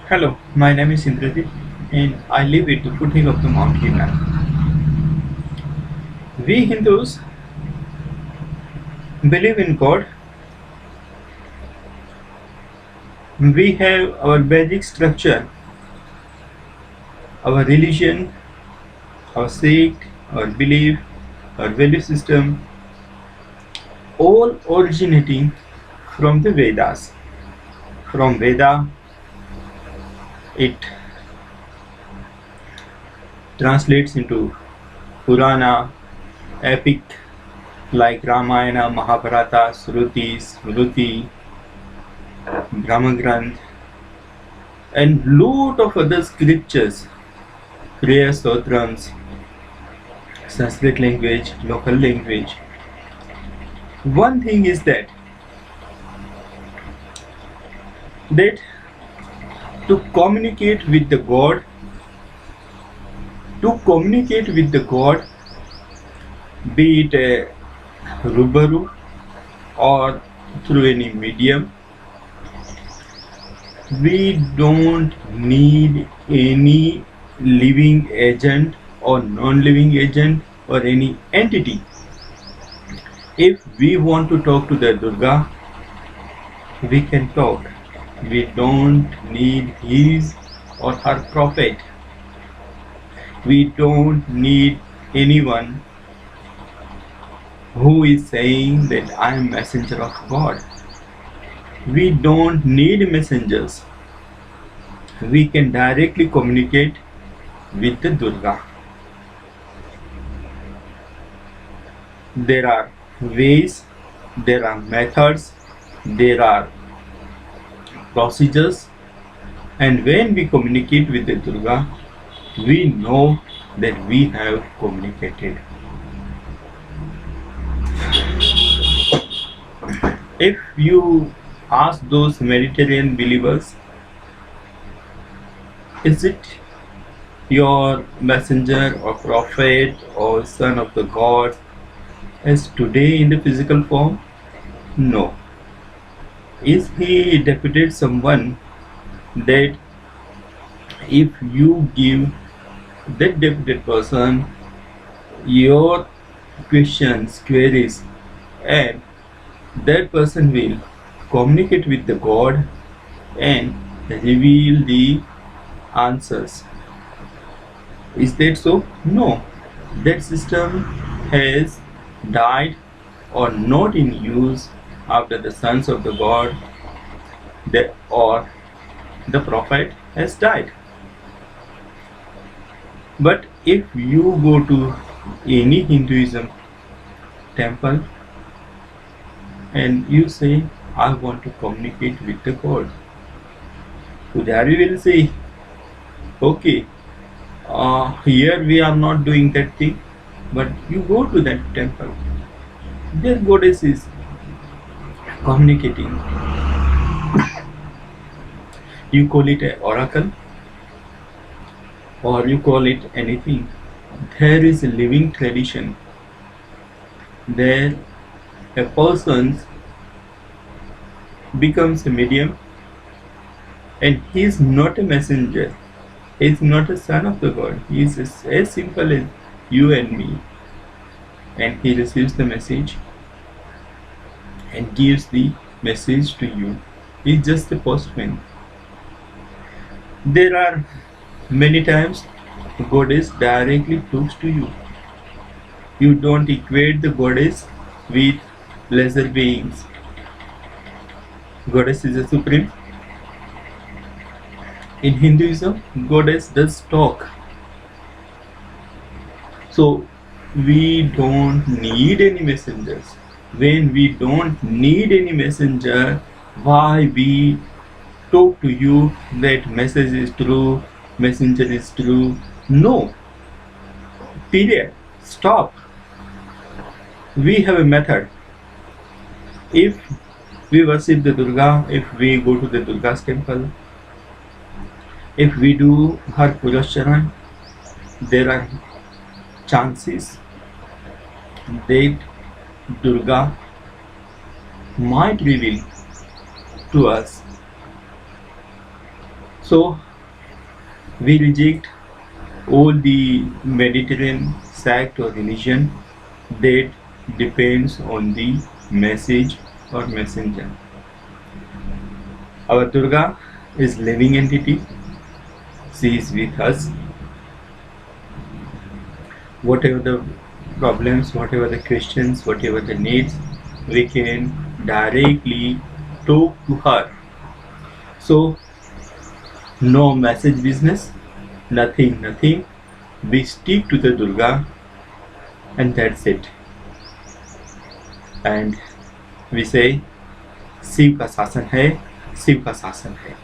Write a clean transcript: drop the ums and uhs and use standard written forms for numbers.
Hello, my name is Indrajit and I live at the foothills of the Mount Himalayan. We Hindus believe in God. We have our basic structure, our religion, our sect, our belief, our value system, all originating from the Vedas. From Veda, it translates into Purana, epic like Ramayana, Mahabharata, Shruti, Smruti, Brahmagranth, and lot of other scriptures, prayer stotrams, Sanskrit language, local language. One thing is that to communicate with the God, be it a rubaru or through any medium, we don't need any living agent or non-living agent or any entity. If we want to talk to the Durga, we can talk. We don't need his or her prophet. We don't need anyone who is saying that I am messenger of God. We don't need messengers. We can directly communicate with the Durga. There are ways, there are methods, there are procedures, and when we communicate with the Durga, we know that we have communicated. If you ask those Mediterranean believers, is it your messenger or prophet or son of the gods as today in the physical form? No. Is he deputed someone that if you give that deputed person your questions, queries, and that person will communicate with the God and reveal the answers? Is that so? No. That system has died or not in use after the sons of the God or the prophet has died. But if you go to any Hinduism temple and you say, I want to communicate with the God, Pujari will say, okay, here we are not doing that thing, but you go to that temple. Their goddess is communicating. You call it an oracle or you call it anything. There is a living tradition. There a person becomes a medium and he is not a messenger. He is not a son of the God. He is as simple as you and me. And he receives the message and gives the message to you. He is just a postman. There are many times goddess directly talks to you. You don't equate the goddess with lesser beings. Goddess is a supreme. In Hinduism, goddess does talk. So we don't need any messengers. When we don't need any messenger, why we talk to you that message is true, messenger is true? No. Period. Stop. We have a method. If we worship the Durga, if we go to the Durga's temple, if we do her Pujacharan, there are chances that Durga might reveal to us. So So we reject all the Mediterranean sect or religion that depends on the message or messenger. Our Durga is living entity. She is with us. Whatever the problems, whatever the questions, whatever the needs, we can directly talk to her. So no message business, nothing. We stick to the Durga and that's it. And we say Shiv का शासन है, शिव का शासन है.